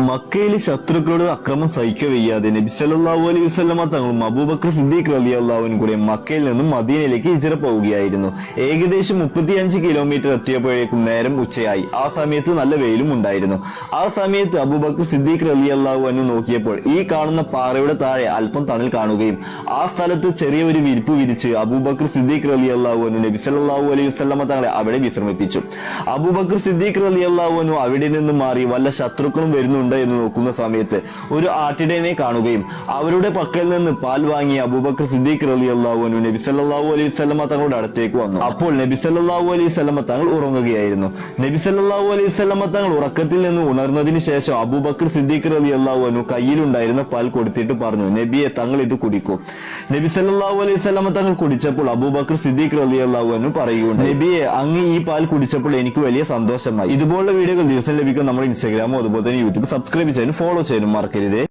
മക്കയിൽ ശത്രുക്കളുടെ അക്രമം സഹിക്കവയ്യാതെ നബി സല്ലല്ലാഹു അലൈഹി വസല്ലമ തങ്ങളും അബൂബക്കർ സിദ്ദീഖ് റളിയല്ലാഹു അൻഹു കൂടെ മക്കയിൽ നിന്നും മദീനയിലേക്ക് ഹിജ്റ പോവുകയായിരുന്നു. ഏകദേശം 35 കിലോമീറ്റർ എത്തിയപ്പോഴേക്കും നേരം ഉച്ചയായി. ആ സമയത്ത് നല്ല വെയിലും ഉണ്ടായിരുന്നു. ആ സമയത്ത് അബൂബക്കർ സിദ്ദീഖ് റളിയല്ലാഹു അൻഹു നോക്കിയപ്പോൾ ഈ കാണുന്ന പാറയുടെ താഴെ അല്പം തണൽ കാണുകയും ആ സ്ഥലത്ത് ചെറിയ ഒരു വിരിപ്പ് വിരിച്ച് അബൂബക്കർ സിദ്ദീഖ് റളിയല്ലാഹു അൻഹു നബി സല്ലല്ലാഹു അലൈഹി വസല്ലമ തങ്ങളെ അവിടെ വിശ്രമിപ്പിച്ചു. അബൂബക്കർ സിദ്ദീഖ് റളിയല്ലാഹു അൻഹു അവിടെ നിന്ന് മാറി വല്ല ശത്രുക്കളും വരുന്നുണ്ട് എന്ന് നോക്കുന്ന സമയത്ത് ഒരു ആട്ടിടയനെ കാണുകയും അവരുടെ പക്കൽ നിന്ന് പാൽ വാങ്ങി അബൂബക്കർ സിദ്ദീഖ് റളിയല്ലാഹു അൻഹു നബി സല്ലല്ലാഹു അലൈഹി വസല്ലമ തങ്ങളുടെ അടുത്തേക്ക് വന്നു. അപ്പോൾ നബി സല്ലല്ലാഹു അലൈഹി വസല്ലമ തങ്ങൾ ഉറങ്ങുകയായിരുന്നു. നബി സല്ലല്ലാഹു അലൈഹി വസല്ലമ തങ്ങൾ ഉറക്കത്തിൽ നിന്ന് ഉണർന്നതിന് ശേഷം അബൂബക്കർ സിദ്ദീഖ് റളിയല്ലാഹു അൻഹു കയ്യിലുണ്ടായിരുന്ന പാൽ കൊടുത്തിട്ട് പറഞ്ഞു, നബിയെ തങ്ങൾ ഇത് കുടിക്കൂ. നബി സല്ലല്ലാഹു അലൈഹി വസല്ലമ തങ്ങൾ കുടിച്ചപ്പോൾ അബൂബക്കർ സിദ്ദീഖ് റളിയല്ലാഹു അൻഹു പറയുകയുണ്ടായി, നബിയെ അങ്ങ് ഈ പാൽ കുടിച്ചപ്പോൾ എനിക്ക് വലിയ സന്തോഷമായി. ഇതുപോലുള്ള വീഡിയോകൾ ദിവസം ലഭിക്കാൻ നമ്മുടെ ഇൻസ്റ്റാഗ്രാമോ അതുപോലെ തന്നെ യൂട്യൂബ് സബ്സ്ക്രൈബ് ചെയ്യാനും ഫോളോ ചെയ്യാനും മറക്കരുത്.